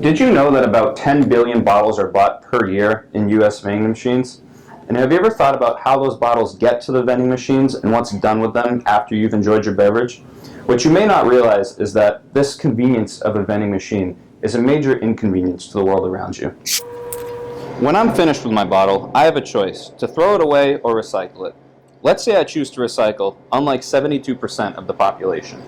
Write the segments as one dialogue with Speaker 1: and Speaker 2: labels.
Speaker 1: Did you know that about 10 billion bottles are bought per year in US vending machines? And have you ever thought about how those bottles get to the vending machines and what's done with them after you've enjoyed your beverage? What you may not realize is that this convenience of a vending machine is a major inconvenience to the world around you. When I'm finished with my bottle, I have a choice to throw it away or recycle it. Let's say I choose to recycle, unlike 72% of the population.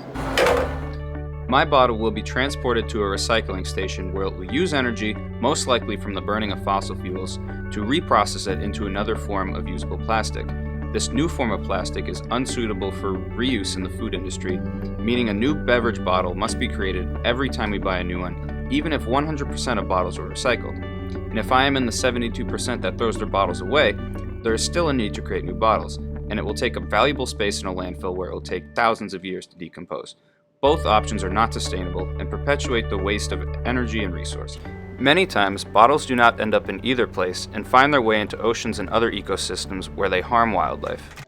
Speaker 1: My bottle will be transported to a recycling station where it will use energy, most likely from the burning of fossil fuels, to reprocess it into another form of usable plastic. This new form of plastic is unsuitable for reuse in the food industry, meaning a new beverage bottle must be created every time we buy a new one, even if 100% of bottles were recycled. And if I am in the 72% that throws their bottles away, there is still a need to create new bottles, and it will take up valuable space in a landfill where it will take thousands of years to decompose. Both options are not sustainable and perpetuate the waste of energy and resource. Many times, bottles do not end up in either place and find their way into oceans and other ecosystems where they harm wildlife.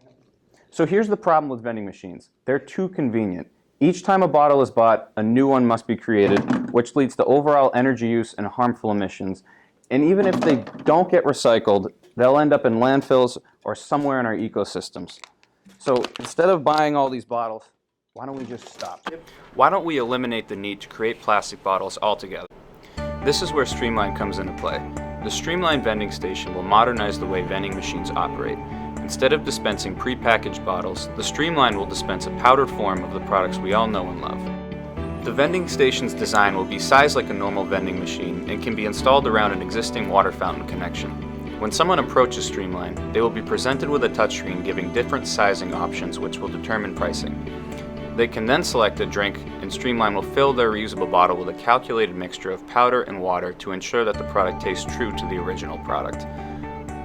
Speaker 1: So here's the problem with vending machines. They're too convenient. Each time a bottle is bought, a new one must be created, which leads to overall energy use and harmful emissions. And even if they don't get recycled, they'll end up in landfills or somewhere in our ecosystems. So instead of buying all these bottles, why don't we just stop? Why don't we eliminate the need to create plastic bottles altogether? This is where Streamline comes into play. The Streamline vending station will modernize the way vending machines operate. Instead of dispensing pre-packaged bottles, the Streamline will dispense a powdered form of the products we all know and love. The vending station's design will be sized like a normal vending machine and can be installed around an existing water fountain connection. When someone approaches Streamline, they will be presented with a touchscreen giving different sizing options which will determine pricing. They can then select a drink, and Streamline will fill their reusable bottle with a calculated mixture of powder and water to ensure that the product tastes true to the original product.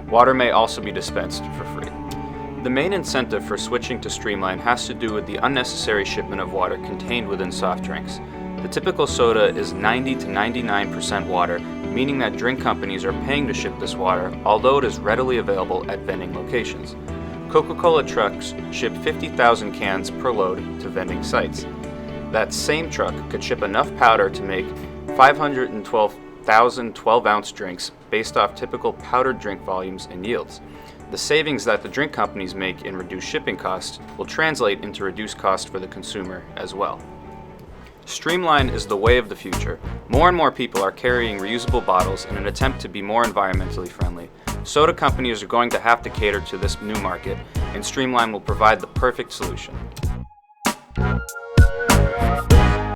Speaker 1: Water may also be dispensed for free. The main incentive for switching to Streamline has to do with the unnecessary shipment of water contained within soft drinks. The typical soda is 90 to 99% water, meaning that drink companies are paying to ship this water, although it is readily available at vending locations. Coca-Cola trucks ship 50,000 cans per load to vending sites. That same truck could ship enough powder to make 512,000 12-ounce drinks based off typical powdered drink volumes and yields. The savings that the drink companies make in reduced shipping costs will translate into reduced cost for the consumer as well. Streamline is the way of the future. More and more people are carrying reusable bottles in an attempt to be more environmentally friendly. Soda companies are going to have to cater to this new market, and Streamline will provide the perfect solution.